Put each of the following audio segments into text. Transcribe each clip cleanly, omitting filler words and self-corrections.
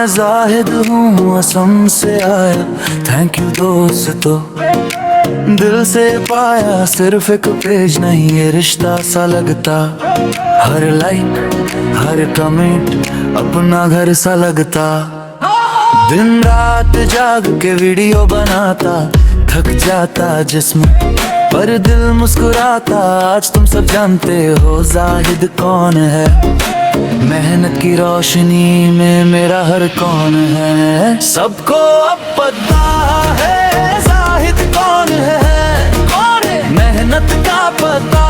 मैं जाहिद हूँ असम से आया, थैंक यू दोस्तों दिल से पाया। सिर्फ एक पेज नहीं ये रिश्ता सा लगता, हर लाइक हर कमेंट अपना घर सा लगता। दिन रात जाग के वीडियो बनाता, थक जाता जिस्म पर दिल मुस्कुराता। आज तुम सब जानते हो जाहिद कौन है, मेहनत की रोशनी में मेरा हर कौन है। सबको अब पता है जाहिद कौन है, कौन है? मेहनत का पता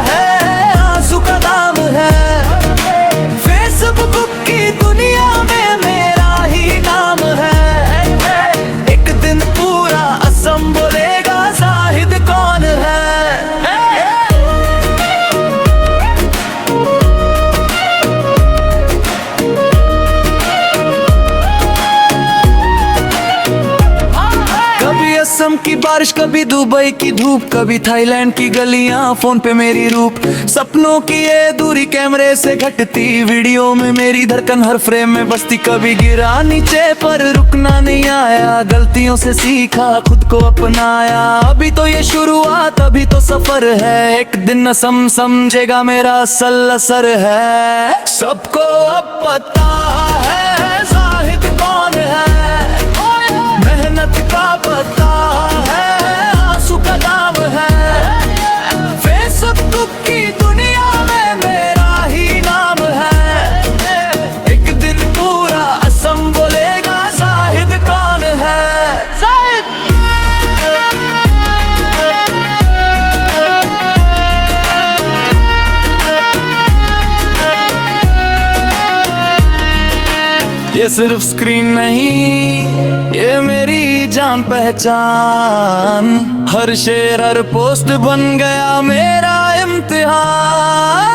है, आंसू का दाम है। फेसबुक की दुनिया में मेरा ही नाम है, एक दिन पूरा असम बोलेगा जाहिद कौन है। कभी असम की बारिश, कभी दुबई की धूप, कभी थाईलैंड की गलियां, फोन पे मेरी रूप। सपनों की ये दूरी कैमरे से घटती, वीडियो में मेरी धड़कन हर फ्रेम में बसती। कभी गिरा नीचे पर रुकना नहीं आया, गलतियों से सीखा खुद को अपनाया। अभी तो ये शुरुआत, अभी तो सफर है, एक दिन असम समझेगा मेरा असल असर है। सबको अब पता है जाहिद कौन है, मेहनत का पता है, आंसू का दाम है। फेसबुक की दुनिया में मेरा ही नाम है, एक दिन पूरा असम बोलेगा जाहिद कौन है। जाहिद ये सिर्फ स्क्रीन नहीं, ये मेरी जान पहचान। हर शेर हर पोस्ट बन गया मेरा इम्तिहान।